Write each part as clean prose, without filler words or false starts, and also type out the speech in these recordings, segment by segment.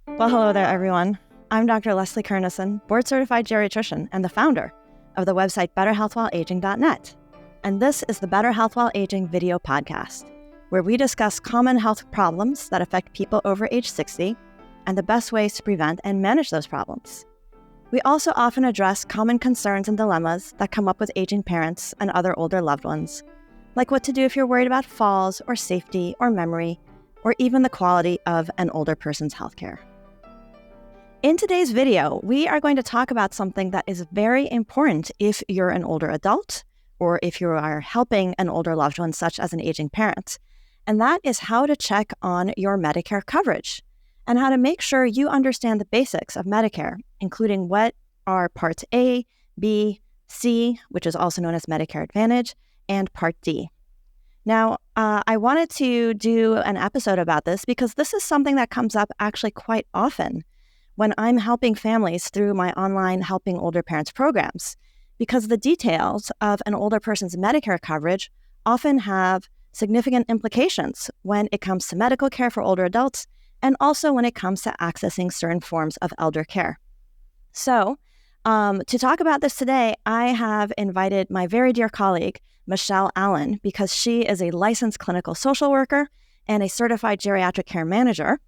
Well, hello there, everyone. I'm Dr. Leslie Kernisan, board-certified geriatrician and the founder of the website betterhealthwhileaging.net. And this is the Better Health While Aging video podcast, where we discuss common health problems that affect people over age 60 and the best ways to prevent and manage those problems. We also often address common concerns and dilemmas that come up with aging parents and other older loved ones, like what to do if you're worried about falls or safety or memory, or even the quality of an older person's healthcare. In today's video, we are going to talk about something that is very important if you're an older adult or if you are helping an older loved one, such as an aging parent, and that is how to check on your Medicare coverage and how to make sure you understand the basics of Medicare, including what are Parts A, B, C, which is also known as Medicare Advantage, and Part D. Now, I wanted to do an episode about this because this is something that comes up actually quite often when I'm helping families through my online Helping Older Parents programs, because the details of an older person's Medicare coverage often have significant implications when it comes to medical care for older adults and also when it comes to accessing certain forms of elder care. So, to talk about this today, I have invited my very dear colleague, Michelle Allen, because she is a licensed clinical social worker and a certified geriatric care manager,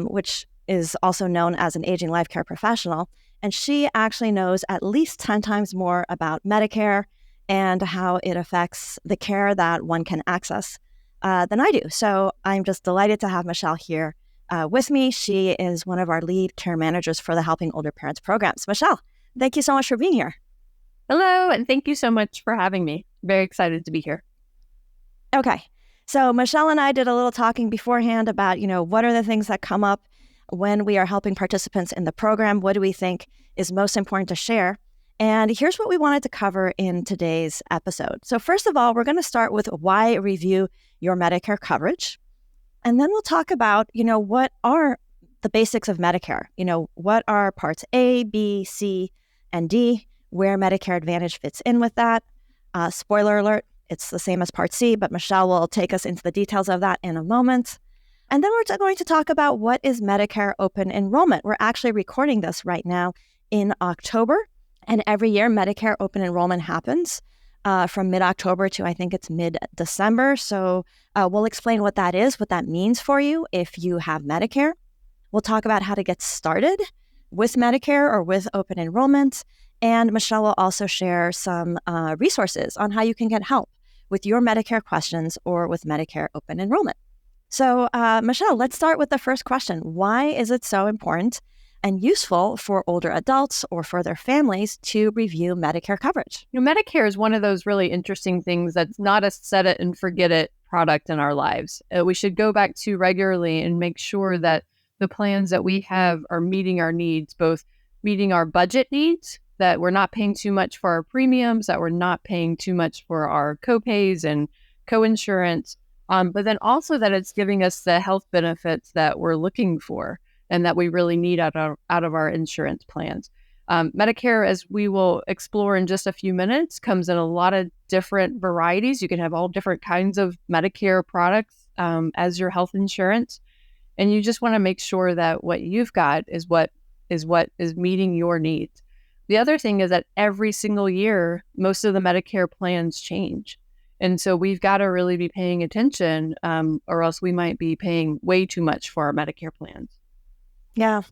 which is also known as an aging life care professional. And she actually knows at least 10 times more about Medicare and how it affects the care that one can access than I do. So I'm just delighted to have Michelle here with me. She is one of our lead care managers for the Helping Older Parents programs. Michelle, thank you so much for being here. Hello, and thank you so much for having me. Very excited to be here. Okay. So Michelle and I did a little talking beforehand about, what are the things that come up when we are helping participants in the program? What do we think is most important to share? And here's what we wanted to cover in today's episode. So first of all, we're going to start with why review your Medicare coverage. And then we'll talk about, what are the basics of Medicare? What are Parts A, B, C, and D, where Medicare Advantage fits in with that. Spoiler alert, it's the same as Part C, but Michelle will take us into the details of that in a moment. And then we're going to talk about what is Medicare Open Enrollment. We're actually recording this right now in October, and every year Medicare Open Enrollment happens from mid-October to I think it's mid-December. So we'll explain what that is, what that means for you if you have Medicare. We'll talk about how to get started with Medicare or with Open Enrollment. And Michelle will also share some resources on how you can get help with your Medicare questions or with Medicare Open Enrollment. So, Michelle, let's start with the first question. Why is it so important and useful for older adults or for their families to review Medicare coverage? Medicare is one of those really interesting things that's not a set it and forget it product in our lives. We should go back to regularly and make sure that the plans that we have are meeting our needs, both meeting our budget needs, that we're not paying too much for our premiums, that we're not paying too much for our copays and coinsurance, but then also that it's giving us the health benefits that we're looking for and that we really need out of our insurance plans. Medicare, as we will explore in just a few minutes, comes in a lot of different varieties. You can have all different kinds of Medicare products as your health insurance. And you just want to make sure that what you've got is what is meeting your needs. The other thing is that every single year, most of the Medicare plans change. And so we've got to really be paying attention or else we might be paying way too much for our Medicare plans. Yeah.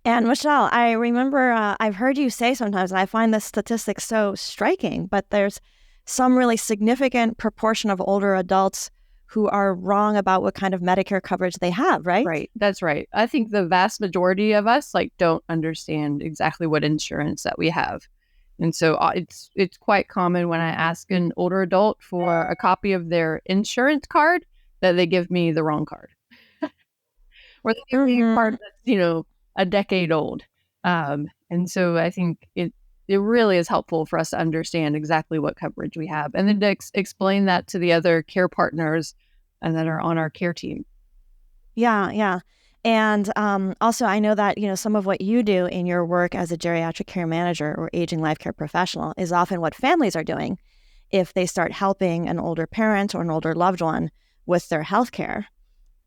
And Michelle, I remember I've heard you say sometimes, and I find this statistic so striking, but there's some really significant proportion of older adults who are wrong about what kind of Medicare coverage they have, right? Right. That's right. I think the vast majority of us don't understand exactly what insurance that we have. And so it's quite common when I ask an older adult for a copy of their insurance card that they give me the wrong card. Or they give me a card that's, a decade old. And so I think it really is helpful for us to understand exactly what coverage we have and then to explain that to the other care partners and that are on our care team. Yeah. And also, I know that, some of what you do in your work as a geriatric care manager or aging life care professional is often what families are doing if they start helping an older parent or an older loved one with their health care.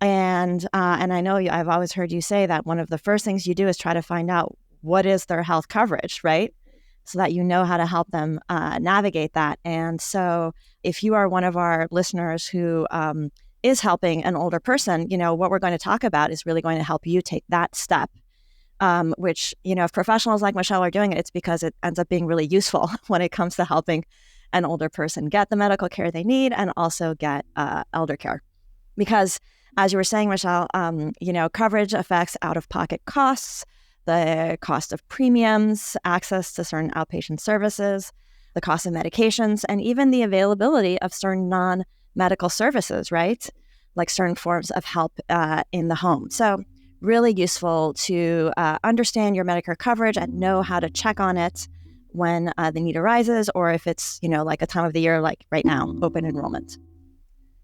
And I know I've always heard you say that one of the first things you do is try to find out what is their health coverage, right? So that you know how to help them navigate that. And so if you are one of our listeners who is helping an older person, what we're going to talk about is really going to help you take that step, which, if professionals like Michelle are doing it, it's because it ends up being really useful when it comes to helping an older person get the medical care they need and also get elder care. Because as you were saying, Michelle, coverage affects out-of-pocket costs, the cost of premiums, access to certain outpatient services, the cost of medications, and even the availability of certain non-medical services, right? Like certain forms of help in the home. So really useful to understand your Medicare coverage and know how to check on it when the need arises, or if it's, like a time of the year like right now, open enrollment.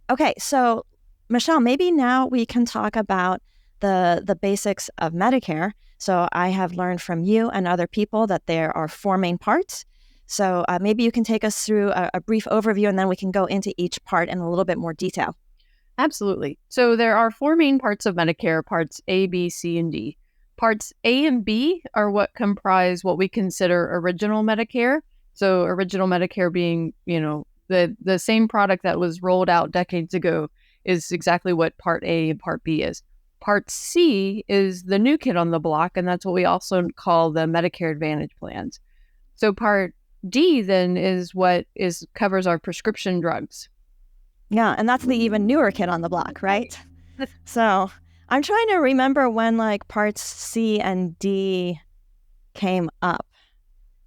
Okay, so Michelle, maybe now we can talk about the basics of Medicare. So I have learned from you and other people that there are four main parts. So maybe you can take us through a brief overview, and then we can go into each part in a little bit more detail. Absolutely. So there are four main parts of Medicare, parts A, B, C, and D. Parts A and B are what comprise what we consider original Medicare. So original Medicare being, the same product that was rolled out decades ago is exactly what Part A and Part B is. Part C is the new kid on the block, and that's what we also call the Medicare Advantage plans. So Part D then is what covers our prescription drugs. Yeah, and that's the even newer kid on the block, right? So I'm trying to remember when Parts C and D came up.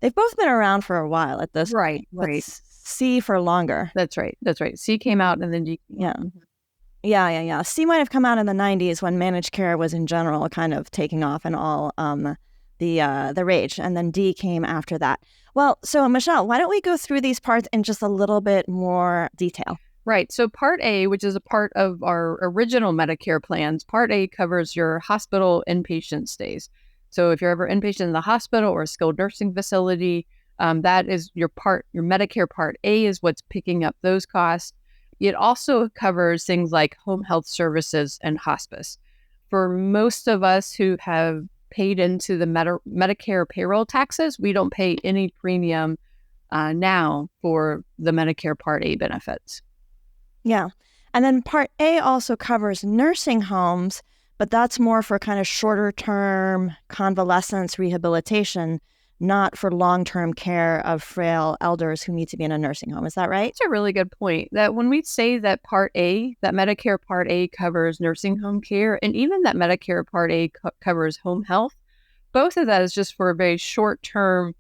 They've both been around for a while at this point. Right. C for longer. That's right. C came out and then D. Yeah. Yeah. C might have come out in the 90s when managed care was in general kind of taking off and all the rage. And then D came after that. Well, so Michelle, why don't we go through these parts in just a little bit more detail? Right. So Part A, which is a part of our original Medicare plans, Part A covers your hospital inpatient stays. So if you're ever inpatient in the hospital or a skilled nursing facility, that is your Medicare Part A is what's picking up those costs. It also covers things like home health services and hospice. For most of us who have paid into the Medicare payroll taxes, we don't pay any premium now for the Medicare Part A benefits. Yeah. And then Part A also covers nursing homes, but that's more for kind of shorter term convalescence rehabilitation, not for long-term care of frail elders who need to be in a nursing home. Is that right? That's a really good point. That when we say that Part A, that Medicare Part A covers nursing home care, and even that Medicare Part A covers home health, both of that is just for a very short term,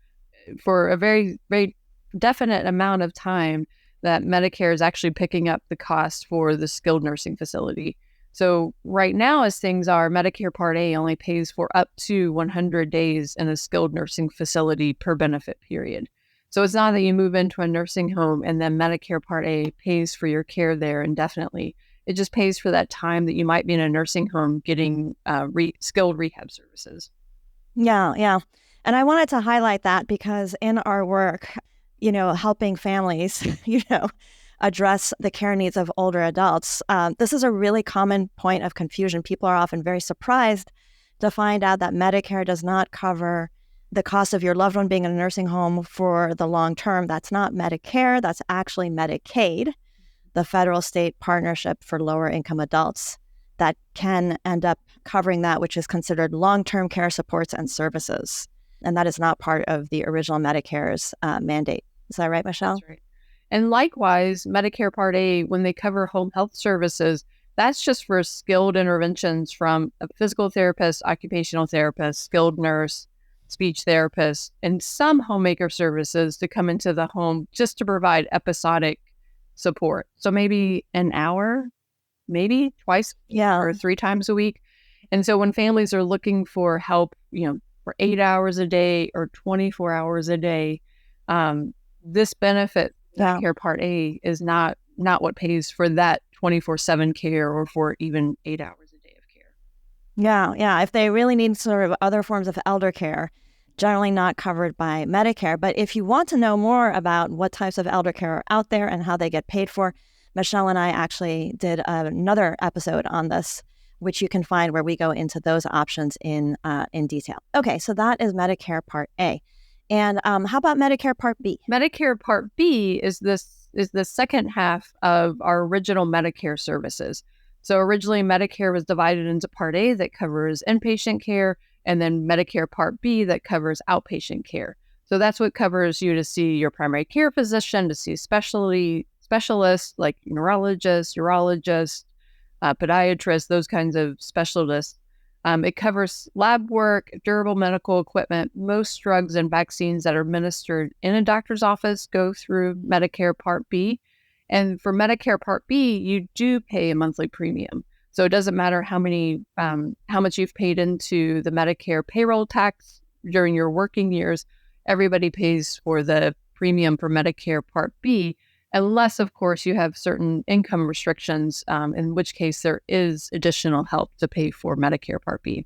for a very, very definite amount of time that Medicare is actually picking up the cost for the skilled nursing facility. So right now, as things are, Medicare Part A only pays for up to 100 days in a skilled nursing facility per benefit period. So it's not that you move into a nursing home and then Medicare Part A pays for your care there indefinitely. It just pays for that time that you might be in a nursing home getting skilled rehab services. Yeah. And I wanted to highlight that because in our work, helping families, address the care needs of older adults. This is a really common point of confusion. People are often very surprised to find out that Medicare does not cover the cost of your loved one being in a nursing home for the long term. That's not Medicare. That's actually Medicaid, the federal state partnership for lower income adults that can end up covering that, which is considered long-term care supports and services. And that is not part of the original Medicare's mandate. Is that right, Michelle? That's right. And likewise, Medicare Part A, when they cover home health services, that's just for skilled interventions from a physical therapist, occupational therapist, skilled nurse, speech therapist, and some homemaker services to come into the home just to provide episodic support. So maybe an hour, maybe twice or 3 times a week. And so when families are looking for help, for 8 hours a day or 24 hours a day, this benefit, Medicare Part A, is not what pays for that 24/7 care or for even 8 hours a day of care. Yeah. If they really need sort of other forms of elder care, generally not covered by Medicare. But if you want to know more about what types of elder care are out there and how they get paid for, Michelle and I actually did another episode on this, which you can find where we go into those options in detail. Okay, so that is Medicare Part A. And how about Medicare Part B? Medicare Part B is the second half of our original Medicare services. So originally Medicare was divided into Part A that covers inpatient care, and then Medicare Part B that covers outpatient care. So that's what covers you to see your primary care physician, to see specialists like neurologists, urologists, podiatrists, those kinds of specialists. It covers lab work, durable medical equipment. Most drugs and vaccines that are administered in a doctor's office go through Medicare Part B. And for Medicare Part B, you do pay a monthly premium. So it doesn't matter how much you've paid into the Medicare payroll tax during your working years. Everybody pays for the premium for Medicare Part B, unless, of course, you have certain income restrictions, in which case there is additional help to pay for Medicare Part B.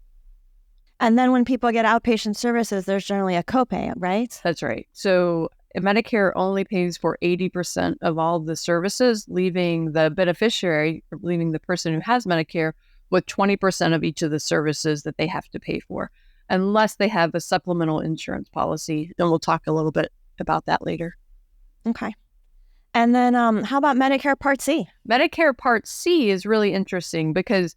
And then when people get outpatient services, there's generally a copay, right? That's right. So Medicare only pays for 80% of all the services, leaving the beneficiary, or leaving the person who has Medicare with 20% of each of the services that they have to pay for, unless they have a supplemental insurance policy. And we'll talk a little bit about that later. Okay. And then how about Medicare Part C? Medicare Part C is really interesting because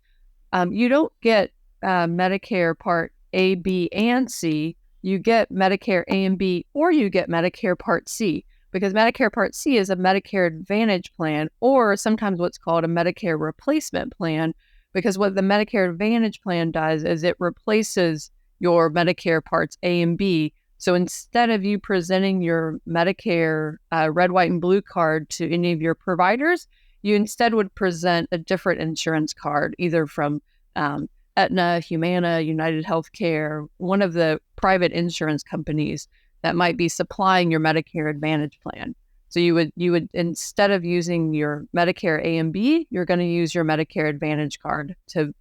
you don't get Medicare Part A, B, and C. You get Medicare A and B, or you get Medicare Part C, because Medicare Part C is a Medicare Advantage plan, or sometimes what's called a Medicare replacement plan, because what the Medicare Advantage plan does is it replaces your Medicare Parts A and B. So instead of you presenting your Medicare red, white, and blue card to any of your providers, you instead would present a different insurance card, either from Aetna, Humana, United Healthcare, one of the private insurance companies that might be supplying your Medicare Advantage plan. So you would instead of using your Medicare A and B, you're going to use your Medicare Advantage card to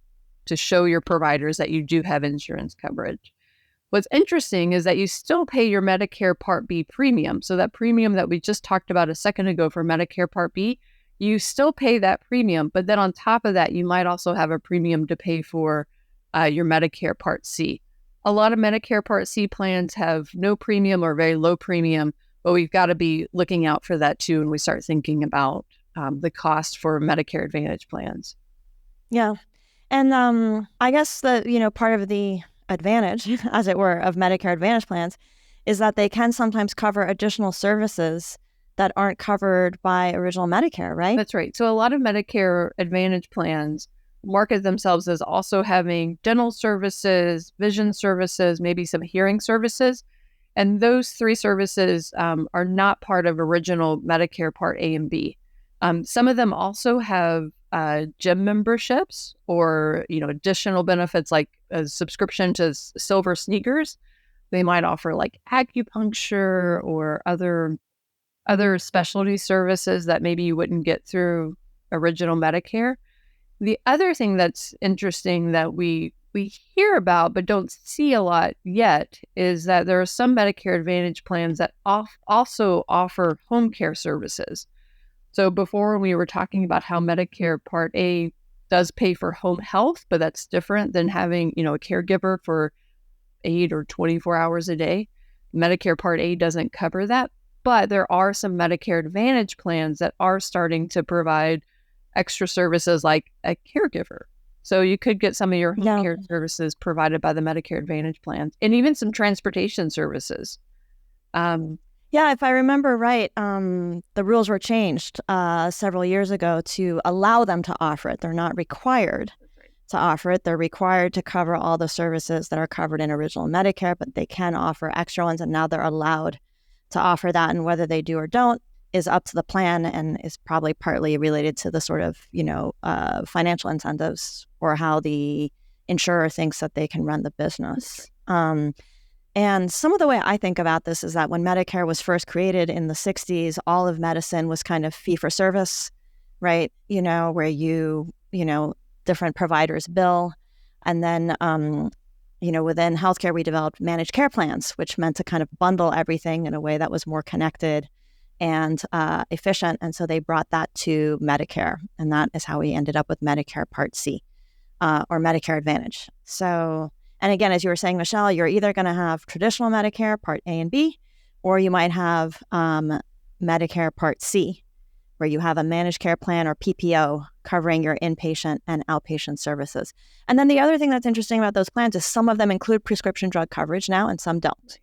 show your providers that you do have insurance coverage. What's interesting is that you still pay your Medicare Part B premium. So that premium that we just talked about a second ago for Medicare Part B, you still pay that premium. But then on top of that, you might also have a premium to pay for your Medicare Part C. A lot of Medicare Part C plans have no premium or very low premium, but we've got to be looking out for that too when we start thinking about the cost for Medicare Advantage plans. Yeah. And I guess that, part of the advantage, as it were, of Medicare Advantage plans is that they can sometimes cover additional services that aren't covered by original Medicare, right? That's right. So a lot of Medicare Advantage plans market themselves as also having dental services, vision services, maybe some hearing services. And those three services are not part of original Medicare Part A and B. Some of them also have gym memberships or, additional benefits like a subscription to silver sneakers. They might offer like acupuncture or other specialty services that maybe you wouldn't get through original Medicare. The other thing that's interesting that we hear about but don't see a lot yet is that there are some Medicare Advantage plans that also offer home care services. So before we were talking about how Medicare Part A does pay for home health, but that's different than having, a caregiver for 8 or 24 hours a day. Medicare Part A doesn't cover that, but there are some Medicare Advantage plans that are starting to provide extra services like a caregiver. So you could get some of your home care services provided by the Medicare Advantage plans, and even some transportation services. Yeah, if I remember right, the rules were changed several years ago to allow them to offer it. They're not required to offer it. They're required to cover all the services that are covered in original Medicare, but they can offer extra ones, and now they're allowed to offer that. And whether they do or don't is up to the plan and is probably partly related to the sort of, financial incentives or how the insurer thinks that they can run the business. And some of the way I think about this is that when Medicare was first created in the 60s, all of medicine was kind of fee-for-service, right? Where different providers bill. And then, within healthcare, we developed managed care plans, which meant to kind of bundle everything in a way that was more connected and efficient. And so they brought that to Medicare. And that is how we ended up with Medicare Part C or Medicare Advantage. So, and again, as you were saying, Michelle, you're either going to have traditional Medicare Part A and B, or you might have Medicare Part C, where you have a managed care plan or PPO covering your inpatient and outpatient services. And then the other thing that's interesting about those plans is some of them include prescription drug coverage now and some don't.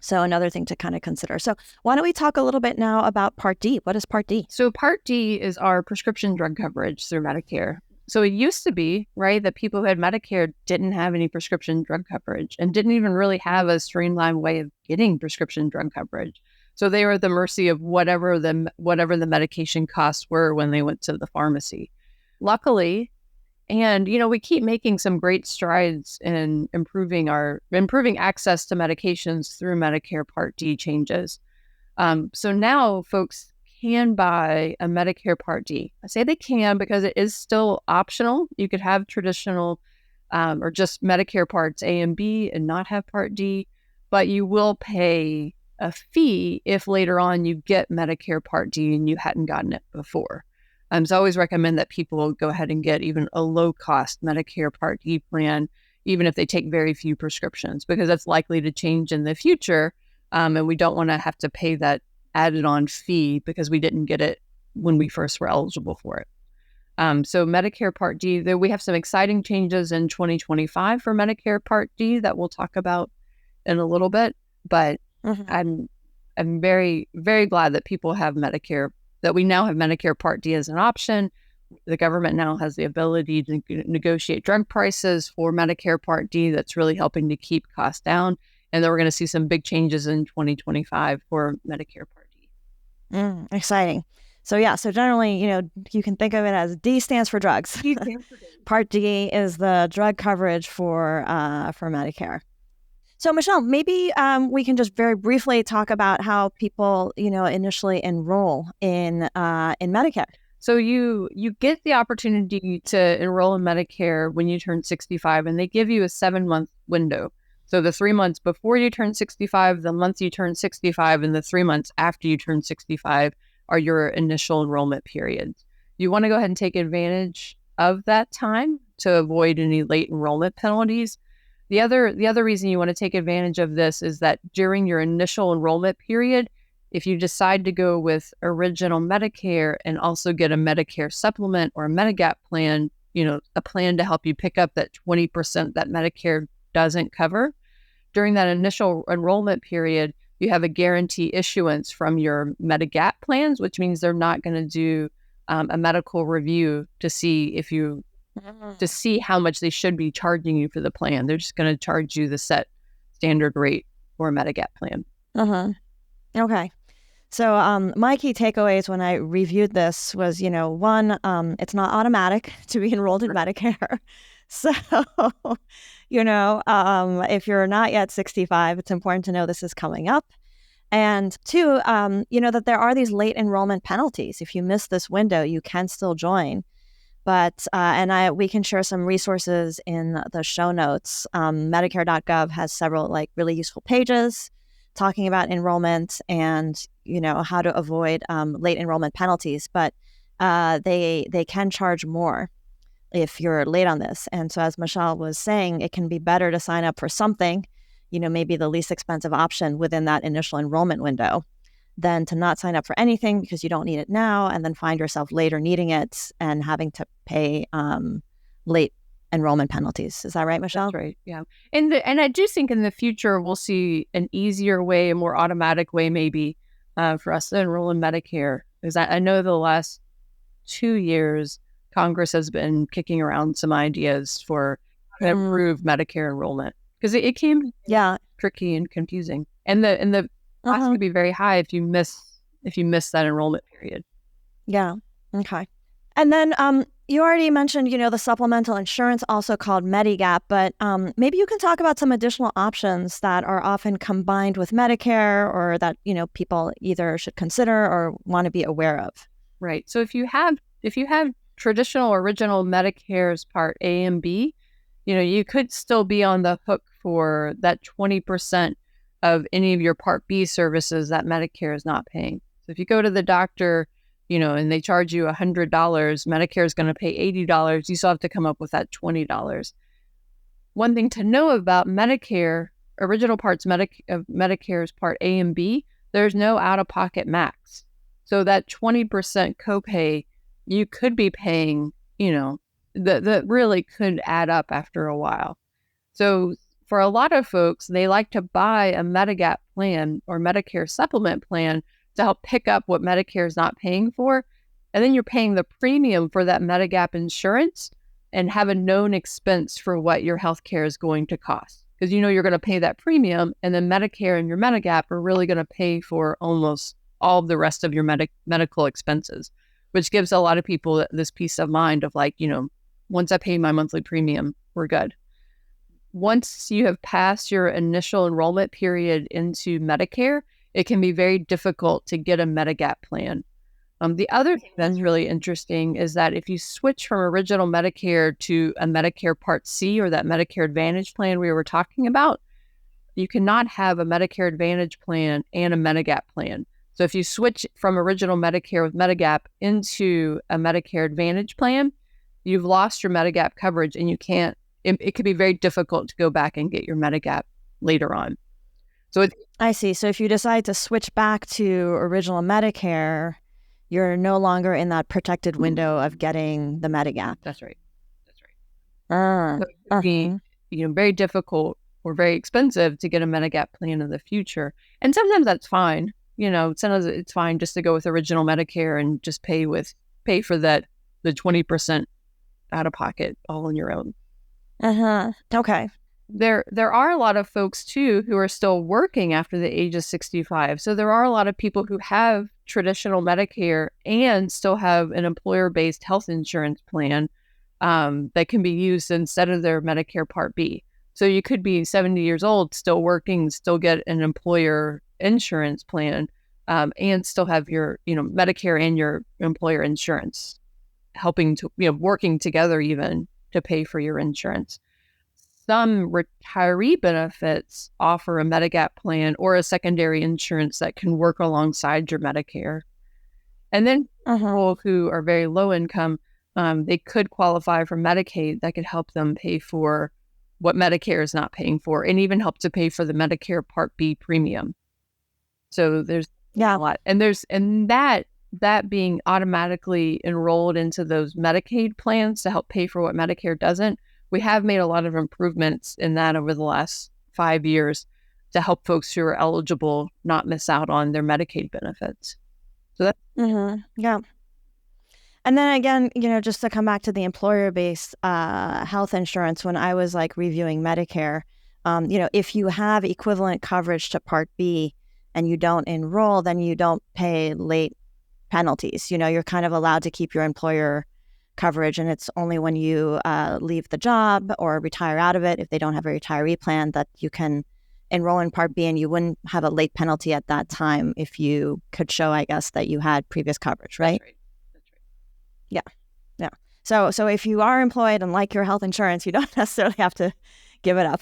So another thing to kind of consider. So why don't we talk a little bit now about Part D? What is Part D? So Part D is our prescription drug coverage through Medicare. So it used to be, right, that people who had Medicare didn't have any prescription drug coverage and didn't even really have a streamlined way of getting prescription drug coverage. So they were at the mercy of whatever the medication costs were when they went to the pharmacy. Luckily, and we keep making some great strides in improving access to medications through Medicare Part D changes. So now folks can buy a Medicare Part D. I say they can because it is still optional. You could have traditional or just Medicare Parts A and B and not have Part D, but you will pay a fee if later on you get Medicare Part D and you hadn't gotten it before. So I always recommend that people go ahead and get even a low-cost Medicare Part D plan, even if they take very few prescriptions, because that's likely to change in the future, and we don't want to have to pay that added-on fee because we didn't get it when we first were eligible for it. So Medicare Part D, we have some exciting changes in 2025 for Medicare Part D that we'll talk about in a little bit, but I'm very, very glad that people have Medicare, that we now have Medicare Part D as an option. The government now has the ability to negotiate drug prices for Medicare Part D. That's really helping to keep costs down. And then we're going to see some big changes in 2025 for Medicare Part D. Exciting. So generally, you can think of it as D stands for drugs. Part D is the drug coverage for Medicare. So Michelle, maybe we can just very briefly talk about how people, initially enroll in Medicare. So you get the opportunity to enroll in Medicare when you turn 65, and they give you a 7-month window. So the 3 months before you turn 65, the month you turn 65, and the 3 months after you turn 65 are your initial enrollment periods. You want to go ahead and take advantage of that time to avoid any late enrollment penalties. The other reason you want to take advantage of this is that during your initial enrollment period, if you decide to go with original Medicare and also get a Medicare supplement or a Medigap plan, a plan to help you pick up that 20% that Medicare doesn't cover, during that initial enrollment period, you have a guarantee issuance from your Medigap plans, which means they're not going to do a medical review to see how much they should be charging you for the plan. They're just going to charge you the set standard rate for a Medigap plan. Okay. So my key takeaways when I reviewed this was, one, it's not automatic to be enrolled in Medicare. So, if you're not yet 65, it's important to know this is coming up. And two, that there are these late enrollment penalties. If you miss this window, you can still join. But, we can share some resources in the show notes. Medicare.gov has several really useful pages talking about enrollment and, how to avoid late enrollment penalties. But they can charge more if you're late on this. And so as Michelle was saying, it can be better to sign up for something, maybe the least expensive option within that initial enrollment window, than to not sign up for anything because you don't need it now and then find yourself later needing it and having to pay late enrollment penalties. Is that right, Michelle? That's right. Yeah. And I do think in the future we'll see an easier way, a more automatic way maybe for us to enroll in Medicare. Because I know the last 2 years, Congress has been kicking around some ideas for improved Medicare enrollment because it can be tricky and confusing. And the cost could be very high if you miss that enrollment period. Yeah. Okay. And then you already mentioned, the supplemental insurance, also called Medigap, but maybe you can talk about some additional options that are often combined with Medicare or that, people either should consider or want to be aware of. Right. So if you have traditional original Medicare's Part A and B, you could still be on the hook for that 20% of any of your Part B services that Medicare is not paying. So if you go to the doctor, and they charge you $100, Medicare is going to pay $80. You still have to come up with that $20. One thing to know about Medicare, original parts of Medicare's Part A and B, there's no out-of-pocket max. So that 20% copay you could be paying, that really could add up after a while. So for a lot of folks, they like to buy a Medigap plan or Medicare supplement plan to help pick up what Medicare is not paying for. And then you're paying the premium for that Medigap insurance and have a known expense for what your healthcare is going to cost. Because you're going to pay that premium, and then Medicare and your Medigap are really going to pay for almost all of the rest of your medical expenses, which gives a lot of people this peace of mind of once I pay my monthly premium, we're good. Once you have passed your initial enrollment period into Medicare, it can be very difficult to get a Medigap plan. The other thing that's really interesting is that if you switch from original Medicare to a Medicare Part C or that Medicare Advantage plan we were talking about, you cannot have a Medicare Advantage plan and a Medigap plan. So if you switch from original Medicare with Medigap into a Medicare Advantage plan, you've lost your Medigap coverage, and it could be very difficult to go back and get your Medigap later on. So I see. So if you decide to switch back to original Medicare, you're no longer in that protected window of getting the Medigap. That's right. So it could be, very difficult or very expensive to get a Medigap plan in the future. And sometimes that's fine. Sometimes it's fine just to go with original Medicare and just pay for the 20% out of pocket all on your own. Okay. There are a lot of folks too who are still working after the age of 65. So there are a lot of people who have traditional Medicare and still have an employer-based health insurance plan that can be used instead of their Medicare Part B. So you could be 70 years old, still working, still get an employer insurance plan, and still have your, Medicare and your employer insurance helping to, working together even to pay for your insurance. Some retiree benefits offer a Medigap plan or a secondary insurance that can work alongside your Medicare. And then people who are very low income, they could qualify for Medicaid that could help them pay for what Medicare is not paying for, and even help to pay for the Medicare Part B premium. So there's a lot. And that being automatically enrolled into those Medicaid plans to help pay for what Medicare doesn't, we have made a lot of improvements in that over the last 5 years to help folks who are eligible not miss out on their Medicaid benefits. So that. Yeah. And then again, just to come back to the employer-based health insurance, when I was reviewing Medicare, if you have equivalent coverage to Part B and you don't enroll, then you don't pay late penalties. You're kind of allowed to keep your employer coverage, and it's only when you leave the job or retire out of it, if they don't have a retiree plan, that you can enroll in Part B, and you wouldn't have a late penalty at that time if you could show, I guess, that you had previous coverage, right? That's right. Yeah. So if you are employed and like your health insurance, you don't necessarily have to give it up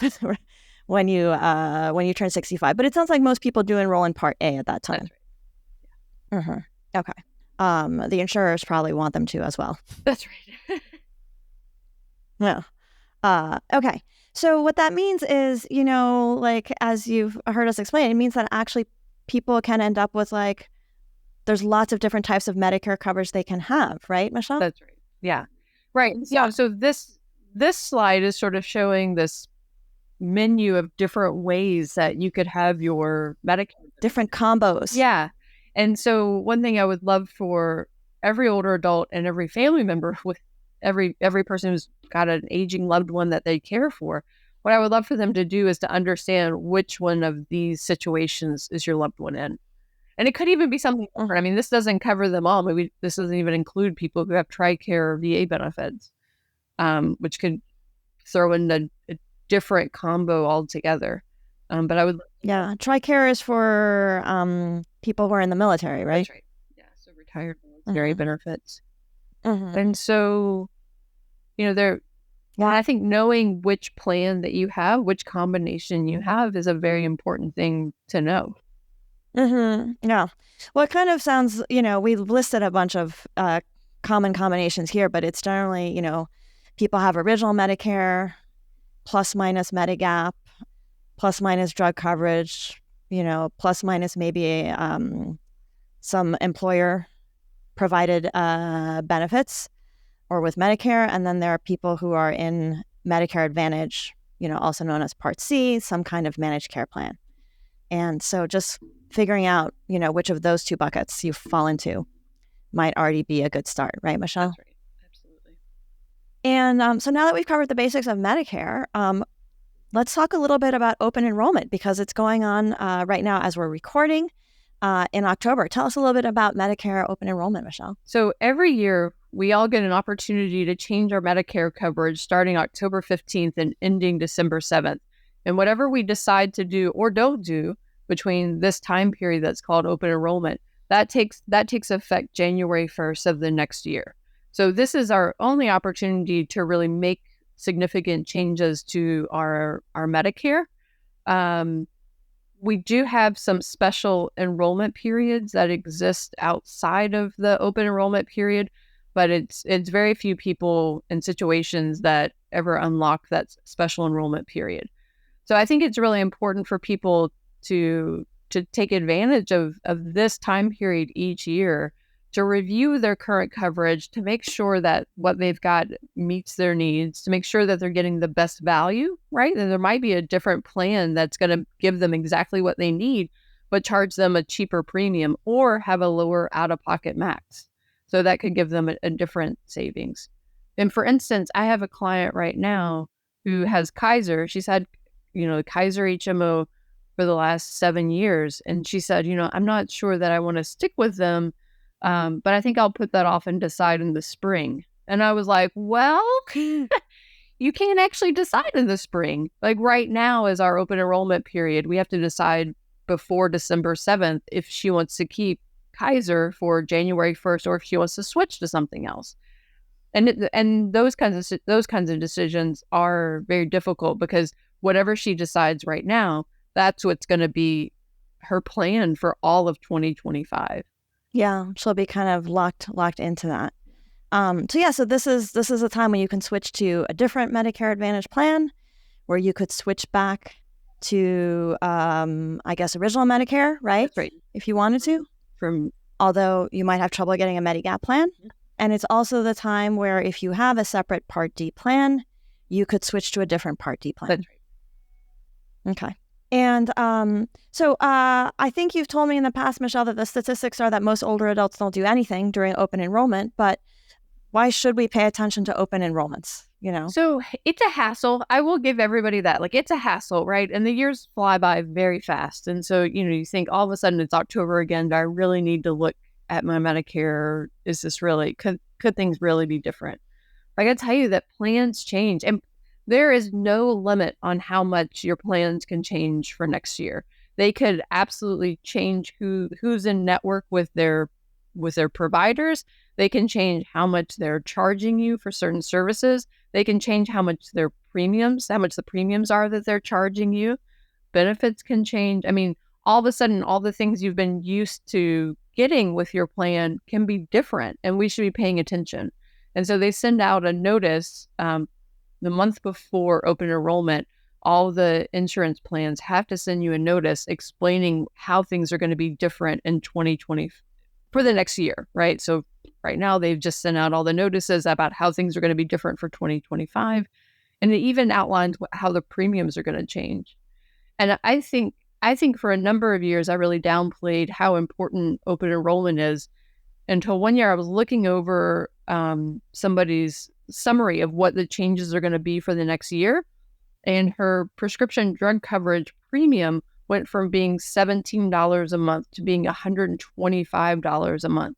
when you turn 65. But it sounds like most people do enroll in Part A at that time. That's right. Okay. The insurers probably want them to as well. That's right. Yeah. Okay. So what that means is, as you've heard us explain, it means that actually people can end up with there's lots of different types of Medicare coverage they can have, right, Michelle? That's right. Yeah. Right. Yeah. So this slide is sort of showing this menu of different ways that you could have your Medicare. Different combos. Yeah. And so one thing I would love for every older adult and every family member with every person who's got an aging loved one that they care for, what I would love for them to do is to understand which one of these situations is your loved one in. And it could even be something different. I mean, this doesn't cover them all. Maybe this doesn't even include people who have TRICARE or VA benefits, which could throw in a different combo altogether. But I would. Yeah. TRICARE is for people who are in the military, right? That's right. Yeah. So retired military benefits. And so, And I think knowing which plan that you have, which combination you have, is a very important thing to know. Yeah. Well, it kind of sounds, we listed a bunch of common combinations here, but it's generally, people have original Medicare, plus minus Medigap, plus minus drug coverage, plus minus maybe some employer provided benefits or with Medicare. And then there are people who are in Medicare Advantage, also known as Part C, some kind of managed care plan. And so just figuring out, which of those two buckets you fall into might already be a good start, right, Michelle? That's right. Absolutely. And so now that we've covered the basics of Medicare, let's talk a little bit about open enrollment, because it's going on right now as we're recording in October. Tell us a little bit about Medicare Open Enrollment, Michelle. So every year, we all get an opportunity to change our Medicare coverage starting October 15th and ending December 7th. And whatever we decide to do or don't do between this time period that's called open enrollment, that takes effect January 1st of the next year. So this is our only opportunity to really make significant changes to our Medicare. We do have some special enrollment periods that exist outside of the open enrollment period, but it's very few people in situations that ever unlock that special enrollment period. So I think it's really important for people to take advantage of this time period each year to review their current coverage, to make sure that what they've got meets their needs, to make sure that they're getting the best value, right? And there might be a different plan that's going to give them exactly what they need, but charge them a cheaper premium or have a lower out-of-pocket max. So that could give them a different savings. And for instance, I have a client right now who has Kaiser. She's had, Kaiser HMO for the last 7 years. And she said, I'm not sure that I want to stick with them. But I think I'll put that off and decide in the spring. And I was like, well, you can't actually decide in the spring. Like right now is our open enrollment period. We have to decide before December 7th if she wants to keep Kaiser for January 1st or if she wants to switch to something else. And those kinds of decisions are very difficult because whatever she decides right now, that's what's going to be her plan for all of 2025. Yeah, she'll be kind of locked into that. So this is a time when you can switch to a different Medicare Advantage plan, where you could switch back to, I guess, original Medicare, right? That's right. If you wanted to. Although you might have trouble getting a Medigap plan. And it's also the time where if you have a separate Part D plan, you could switch to a different Part D plan. That's right. Okay. And so I think you've told me in the past, Michelle, that the statistics are that most older adults don't do anything during open enrollment, but why should we pay attention to open enrollments? So it's a hassle. I will give everybody that. Like, it's a hassle, right? And the years fly by very fast. And so, you think all of a sudden it's October again. Do I really need to look at my Medicare? Is this really, could things really be different? I got to tell you that plans change. And there is no limit on how much your plans can change for next year. They could absolutely change who's in network with their providers. They can change how much they're charging you for certain services. They can change how much the premiums are that they're charging you. Benefits can change. I mean, all of a sudden, all the things you've been used to getting with your plan can be different, and we should be paying attention. And so they send out a notice the month before open enrollment. All the insurance plans have to send you a notice explaining how things are going to be different in 2020 for the next year, right? So right now they've just sent out all the notices about how things are going to be different for 2025. And it even outlines how the premiums are going to change. And I think for a number of years, I really downplayed how important open enrollment is until one year I was looking over somebody's summary of what the changes are going to be for the next year. And her prescription drug coverage premium went from being $17 a month to being $125 a month.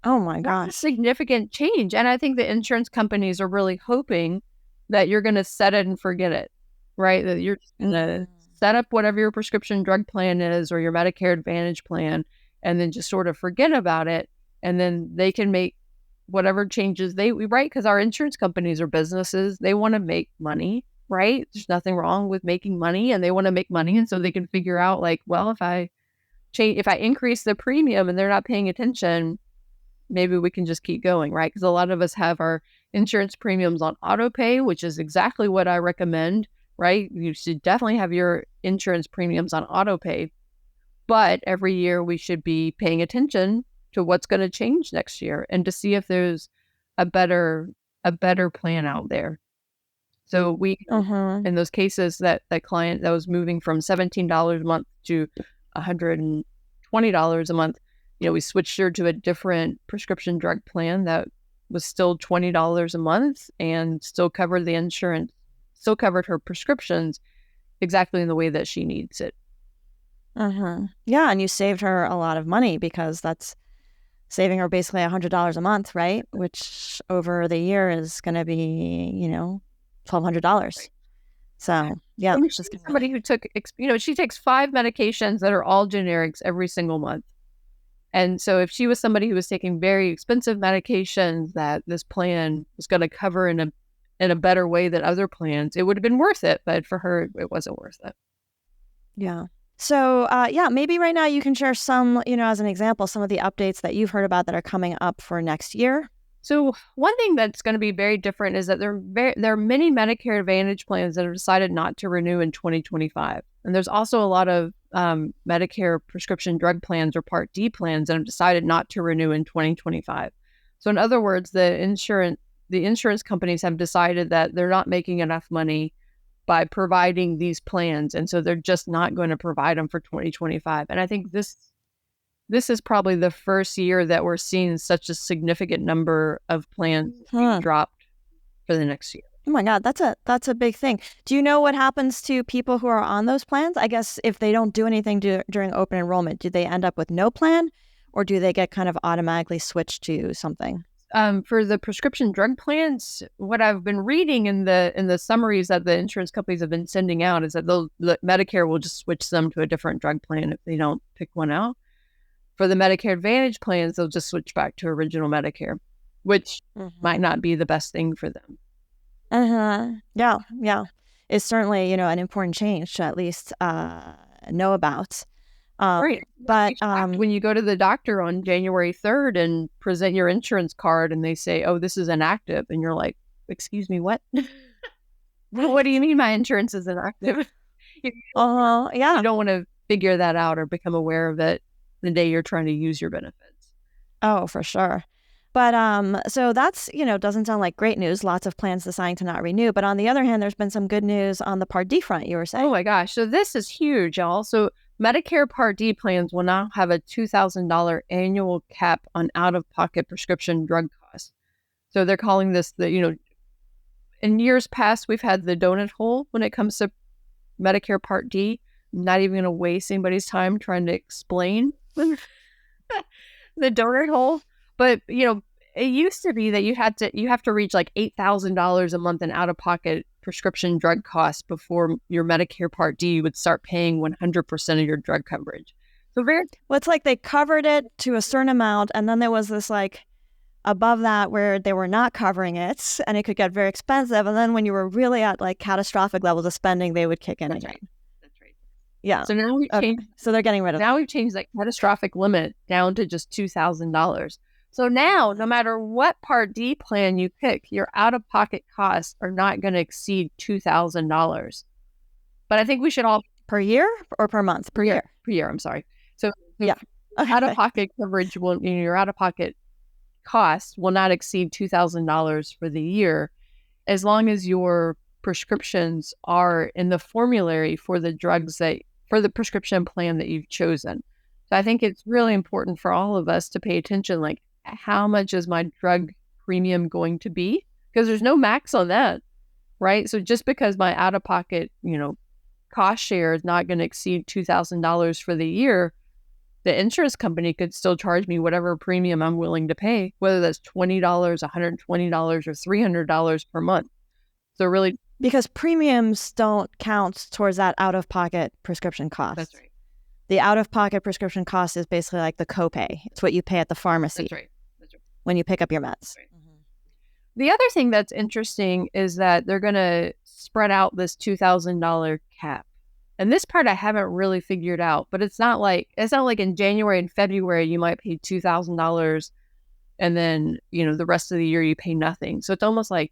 Oh my gosh. That's a significant change. And I think the insurance companies are really hoping that you're going to set it and forget it, right? That you're going to set up whatever your prescription drug plan is or your Medicare Advantage plan and then just sort of forget about it. And then they can make whatever changes right? Because our insurance companies are businesses. They want to make money, right? There's nothing wrong with making money, and they want to make money. And so they can figure out like, well, if I increase the premium and they're not paying attention, maybe we can just keep going, right? Because a lot of us have our insurance premiums on auto pay, which is exactly what I recommend, right? You should definitely have your insurance premiums on auto pay. But every year we should be paying attention to what's going to change next year and to see if there's a better plan out there. So we, in those cases, that client that was moving from $17 a month to $120 a month, we switched her to a different prescription drug plan that was still $20 a month and still covered the insurance, still covered her prescriptions exactly in the way that she needs it. Yeah, and you saved her a lot of money because that's saving her basically $100 a month, right? Which over the year is going to be, $1,200. Right. So, yeah. She's somebody who took, she takes 5 medications that are all generics every single month. And so if she was somebody who was taking very expensive medications that this plan was going to cover in a better way than other plans, it would have been worth it. But for her, it wasn't worth it. Yeah. So, maybe right now you can share some, as an example, some of the updates that you've heard about that are coming up for next year. So one thing that's going to be very different is that there are many Medicare Advantage plans that have decided not to renew in 2025. And there's also a lot of Medicare prescription drug plans or Part D plans that have decided not to renew in 2025. So in other words, the insurance companies have decided that they're not making enough money by providing these plans. And so they're just not going to provide them for 2025. And I think this is probably the first year that we're seeing such a significant number of plans dropped for the next year. Oh my God, that's a big thing. Do you know what happens to people who are on those plans? I guess if they don't do anything during open enrollment, do they end up with no plan, or do they get kind of automatically switched to something? For the prescription drug plans, what I've been reading in the summaries that the insurance companies have been sending out is that Medicare will just switch them to a different drug plan if they don't pick one out. For the Medicare Advantage plans, they'll just switch back to original Medicare, which might not be the best thing for them. Yeah. It's certainly, an important change to at least know about. Right. But when you go to the doctor on January 3rd and present your insurance card and they say, oh, this is inactive. And you're like, excuse me, what? What do you mean my insurance is inactive? Yeah. You don't want to figure that out or become aware of it the day you're trying to use your benefits. Oh, for sure. But so that's, doesn't sound like great news. Lots of plans deciding to not renew. But on the other hand, there's been some good news on the Part D front, you were saying. Oh my gosh. So this is huge, y'all. So Medicare Part D plans will now have a $2,000 annual cap on out-of-pocket prescription drug costs. So they're calling this in years past, we've had the donut hole when it comes to Medicare Part D. I'm not even going to waste anybody's time trying to explain the donut hole. But, it used to be that you have to reach like $8,000 a month in out-of-pocket prescription drug costs before your Medicare Part D would start paying 100% of your drug coverage. So it's like they covered it to a certain amount, and then there was this like above that where they were not covering it, and it could get very expensive. And then when you were really at like catastrophic levels of spending, they would kick in again. That's right. Yeah. So now we've changed. So they're getting rid of. Now we've changed that catastrophic limit down to just $2,000. So now, no matter what Part D plan you pick, your out-of-pocket costs are not going to exceed $2,000. But I think we should all... Per year or per month? Per year. Per year, I'm sorry. So yeah. Okay. Out-of-pocket coverage your out-of-pocket cost will not exceed $2,000 for the year, as long as your prescriptions are in the formulary for the for the prescription plan that you've chosen. So I think it's really important for all of us to pay attention, like, how much is my drug premium going to be? Because there's no max on that, right? So just because my out-of-pocket, cost share is not going to exceed $2,000 for the year, the insurance company could still charge me whatever premium I'm willing to pay, whether that's $20, $120, or $300 per month. So really... Because premiums don't count towards that out-of-pocket prescription cost. That's right. The out-of-pocket prescription cost is basically like the copay. It's what you pay at the pharmacy. That's right. when you pick up your meds. The other thing that's interesting is that they're going to spread out this $2,000 cap. And this part I haven't really figured out, but it's not like in January and February you might pay $2,000 and then, the rest of the year you pay nothing. So it's almost like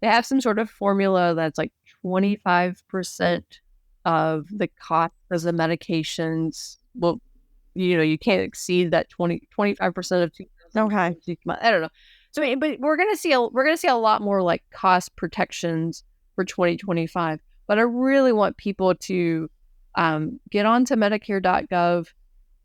they have some sort of formula that's like 25% of the cost of the medications. Well, you can't exceed that 25% of 2,000. Okay. I don't know. So, but we're gonna see a lot more like cost protections for 2025. But I really want people to get onto Medicare.gov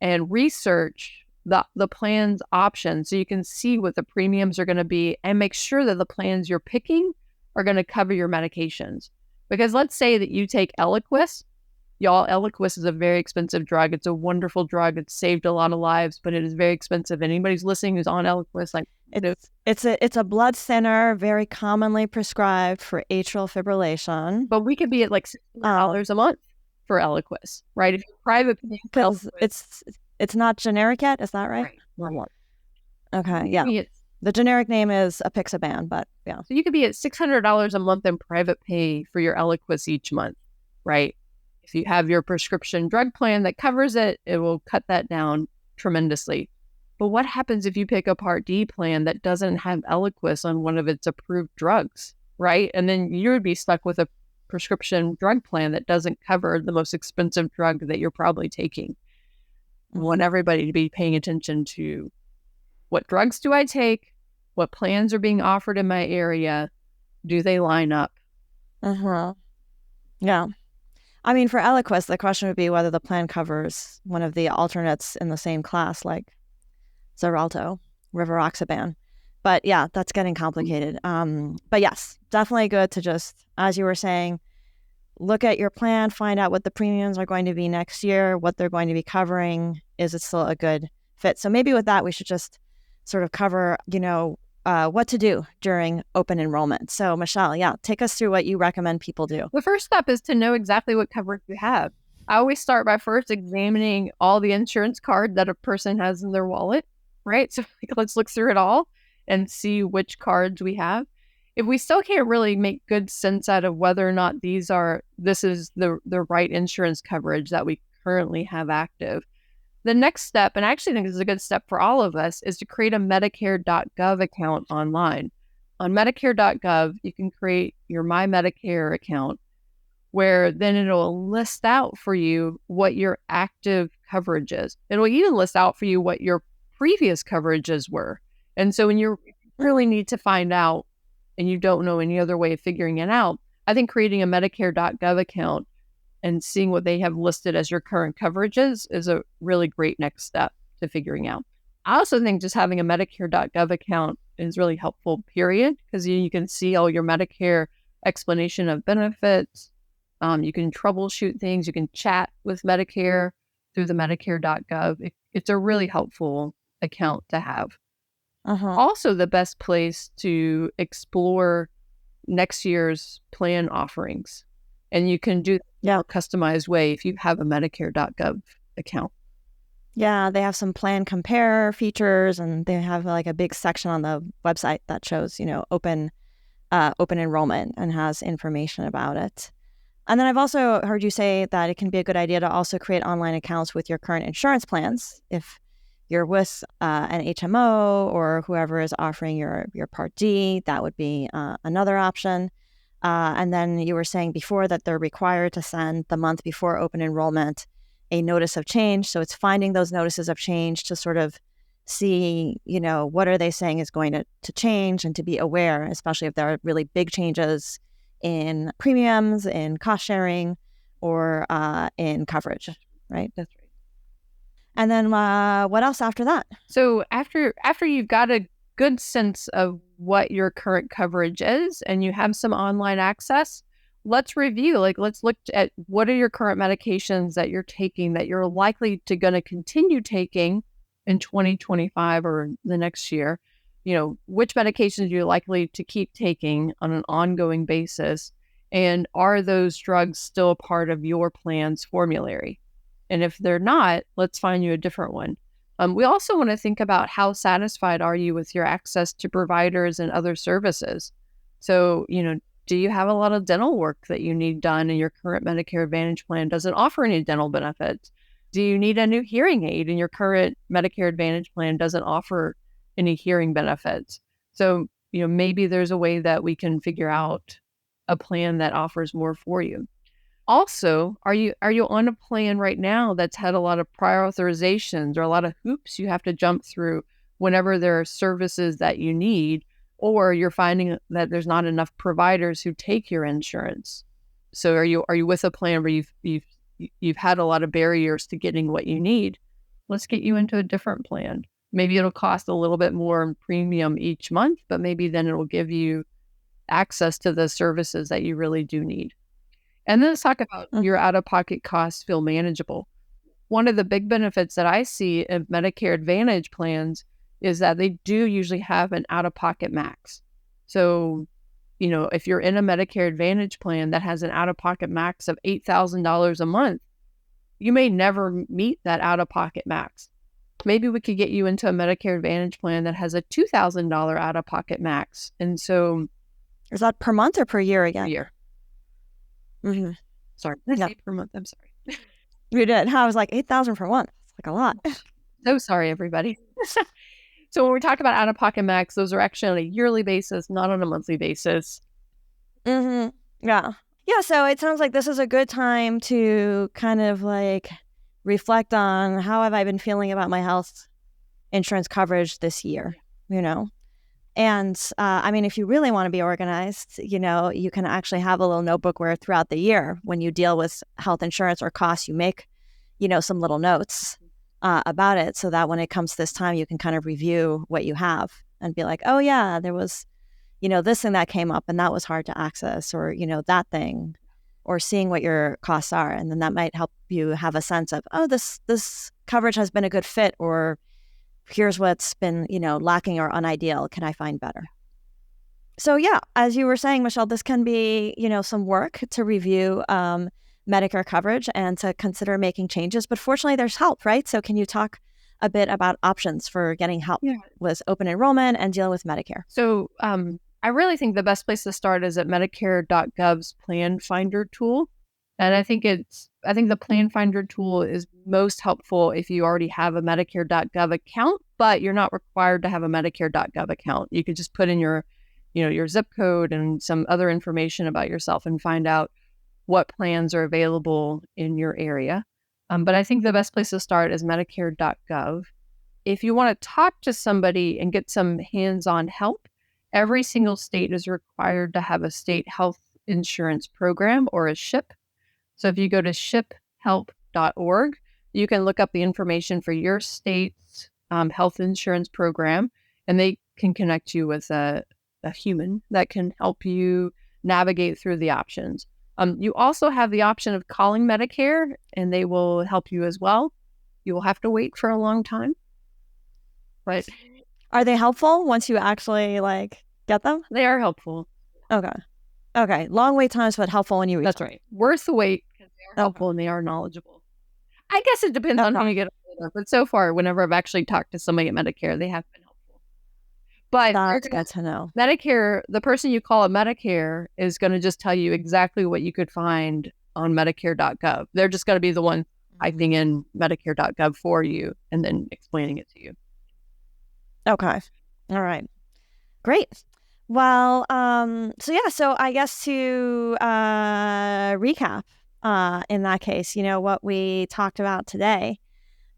and research the plan's options so you can see what the premiums are going to be and make sure that the plans you're picking are going to cover your medications. Because let's say that you take Eliquis. Y'all, Eliquis is a very expensive drug. It's a wonderful drug. It's saved a lot of lives, but it is very expensive. Anybody's listening who's on Eliquis, it's a blood thinner, very commonly prescribed for atrial fibrillation. But we could be at like $600 a month for Eliquis, right? If you're private, because it's not generic yet. Is that right? Right. Okay, yeah. The generic name is apixaban, but yeah. So you could be at $600 a month in private pay for your Eliquis each month, right? If you have your prescription drug plan that covers it, it will cut that down tremendously. But what happens if you pick a Part D plan that doesn't have Eliquis on one of its approved drugs, right? And then you would be stuck with a prescription drug plan that doesn't cover the most expensive drug that you're probably taking. I want everybody to be paying attention to what drugs do I take? What plans are being offered in my area? Do they line up? Yeah. I mean, for Eliquis, the question would be whether the plan covers one of the alternates in the same class, like Xarelto, rivaroxaban. But yeah, that's getting complicated. But yes, definitely good to just, as you were saying, look at your plan, find out what the premiums are going to be next year, what they're going to be covering. Is it still a good fit? So maybe with that, we should just sort of cover, what to do during open enrollment. So Michelle, take us through what you recommend people do. The first step is to know exactly what coverage you have. I always start by first examining all the insurance card that a person has in their wallet, right? So let's look through it all and see which cards we have. If we still can't really make good sense out of whether or not this is the right insurance coverage that we currently have active, the next step, and I actually think this is a good step for all of us, is to create a Medicare.gov account online. On Medicare.gov, you can create your My Medicare account, where then it'll list out for you what your active coverage is. It'll even list out for you what your previous coverages were. And so when you really need to find out and you don't know any other way of figuring it out, I think creating a Medicare.gov account and seeing what they have listed as your current coverages is a really great next step to figuring out. I also think just having a Medicare.gov account is really helpful, period, because you can see all your Medicare explanation of benefits. You can troubleshoot things. You can chat with Medicare through the Medicare.gov. It's a really helpful account to have. Also, the best place to explore next year's plan offerings. And you can do a customized way if you have a Medicare.gov account. Yeah, they have some plan compare features, and they have like a big section on the website that shows, open enrollment and has information about it. And then I've also heard you say that it can be a good idea to also create online accounts with your current insurance plans. If you're with an HMO or whoever is offering your Part D, that would be another option. And then you were saying before that they're required to send the month before open enrollment a notice of change. So it's finding those notices of change to sort of see, what are they saying is going to change, and to be aware, especially if there are really big changes in premiums, in cost sharing, or in coverage, right? That's right. And then what else after that? So after you've got a good sense of what your current coverage is and you have some online access, let's review. Let's look at what are your current medications that you're taking that you're likely to going to continue taking in 2025 or the next year. Which medications you're likely to keep taking on an ongoing basis, and are those drugs still part of your plan's formulary? And if they're not, let's find you a different one. We also want to think about how satisfied are you with your access to providers and other services. So, do you have a lot of dental work that you need done and your current Medicare Advantage plan doesn't offer any dental benefits? Do you need a new hearing aid and your current Medicare Advantage plan doesn't offer any hearing benefits? So, maybe there's a way that we can figure out a plan that offers more for you. Also, are you on a plan right now that's had a lot of prior authorizations or a lot of hoops you have to jump through whenever there are services that you need, or you're finding that there's not enough providers who take your insurance? So are you with a plan where you've had a lot of barriers to getting what you need? Let's get you into a different plan. Maybe it'll cost a little bit more in premium each month, but maybe then it will give you access to the services that you really do need. And then let's talk about your out-of-pocket costs feel manageable. One of the big benefits that I see of Medicare Advantage plans is that they do usually have an out-of-pocket max. So, if you're in a Medicare Advantage plan that has an out-of-pocket max of $8,000 a month, you may never meet that out-of-pocket max. Maybe we could get you into a Medicare Advantage plan that has a $2,000 out-of-pocket max. And so... Is that per month or per year again? Per year. Mm-hmm. Sorry. Per month. I'm sorry. You did. I was like, 8,000 per month. It's like a lot. So sorry, everybody. So when we talk about out-of-pocket max, those are actually on a yearly basis, not on a monthly basis. Mm-hmm. Yeah. Yeah. So it sounds like this is a good time to kind of like reflect on how have I been feeling about my health insurance coverage this year, And if you really want to be organized, you can actually have a little notebook where throughout the year, when you deal with health insurance or costs, you make, some little notes about it so that when it comes this time, you can kind of review what you have and be like, oh, yeah, there was, this thing that came up and that was hard to access, or, that thing, or seeing what your costs are. And then that might help you have a sense of, oh, this coverage has been a good fit, or here's what's been, lacking or unideal. Can I find better? So yeah, as you were saying, Michelle, this can be, some work to review Medicare coverage and to consider making changes. But fortunately, there's help, right? So can you talk a bit about options for getting help with open enrollment and dealing with Medicare? So I really think the best place to start is at Medicare.gov's Plan Finder tool. And I think the Plan Finder tool is most helpful if you already have a Medicare.gov account, but you're not required to have a Medicare.gov account. You could just put in your zip code and some other information about yourself and find out what plans are available in your area. But I think the best place to start is Medicare.gov. If you want to talk to somebody and get some hands-on help, every single state is required to have a state health insurance program, or a SHIP. So if you go to shiphelp.org, you can look up the information for your state's health insurance program, and they can connect you with a human that can help you navigate through the options. You also have the option of calling Medicare, and they will help you as well. You will have to wait for a long time. But are they helpful once you actually get them? They are helpful. Okay. Long wait times, but helpful when you reach. That's right. Worth the wait because they are helpful and they are knowledgeable. I guess it depends on how you get older, but so far, whenever I've actually talked to somebody at Medicare, they have been helpful. But that's good to know. Medicare, the person you call at Medicare is going to just tell you exactly what you could find on Medicare.gov. They're just going to be the one typing in Medicare.gov for you and then explaining it to you. Okay. All right. Great. Well, so I guess to recap, in that case, what we talked about today,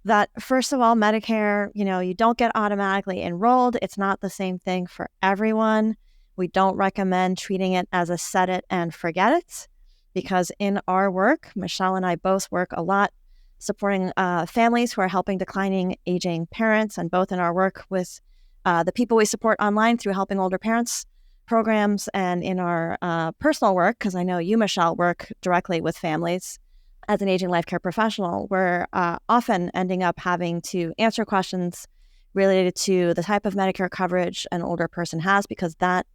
that first of all, Medicare, you don't get automatically enrolled. It's not the same thing for everyone. We don't recommend treating it as a set it and forget it, because in our work, Michelle and I both work a lot supporting families who are helping declining aging parents, and both in our work with the people we support online through Helping Older Parents programs, and in our personal work, because I know you, Michelle, work directly with families as an aging life care professional, we're often ending up having to answer questions related to the type of Medicare coverage an older person has, because that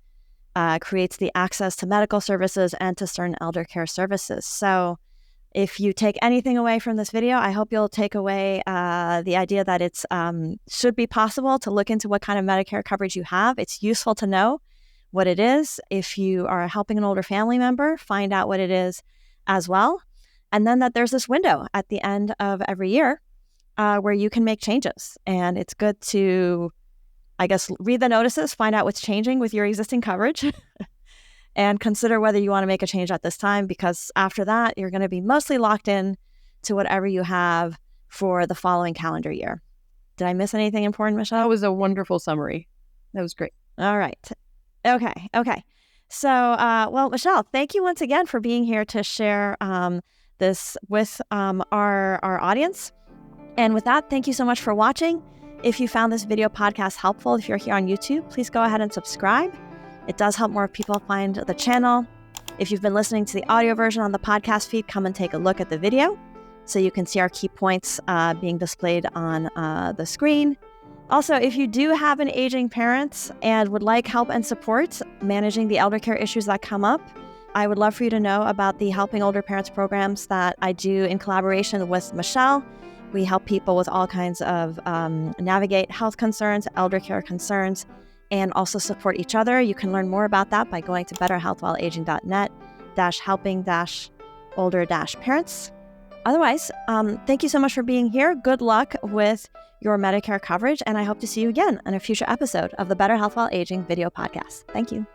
creates the access to medical services and to certain elder care services. So If you take anything away from this video, I hope you'll take away the idea that it's should be possible to look into what kind of Medicare coverage you have. It's useful to know what it is. If you are helping an older family member, find out what it is as well. And then that there's this window at the end of every year where you can make changes. And it's good to, I guess, read the notices, find out what's changing with your existing coverage, and consider whether you want to make a change at this time, because after that, you're going to be mostly locked in to whatever you have for the following calendar year. Did I miss anything important, Michelle? That was a wonderful summary. That was great. All right. Okay. So, well, Michelle, thank you once again for being here to share this with our audience. And with that, thank you so much for watching. If you found this video podcast helpful, if you're here on YouTube, please go ahead and subscribe. It does help more people find the channel. If you've been listening to the audio version on the podcast feed, come and take a look at the video so you can see our key points being displayed on the screen. Also, if you do have an aging parent and would like help and support managing the elder care issues that come up, I would love for you to know about the Helping Older Parents programs that I do in collaboration with Michelle. We help people with all kinds of navigate health concerns, elder care concerns, and also support each other. You can learn more about that by going to betterhealthwhileaging.net-helping-older-parents. Otherwise, thank you so much for being here. Good luck with your Medicare coverage, and I hope to see you again in a future episode of the Better Health While Aging video podcast. Thank you.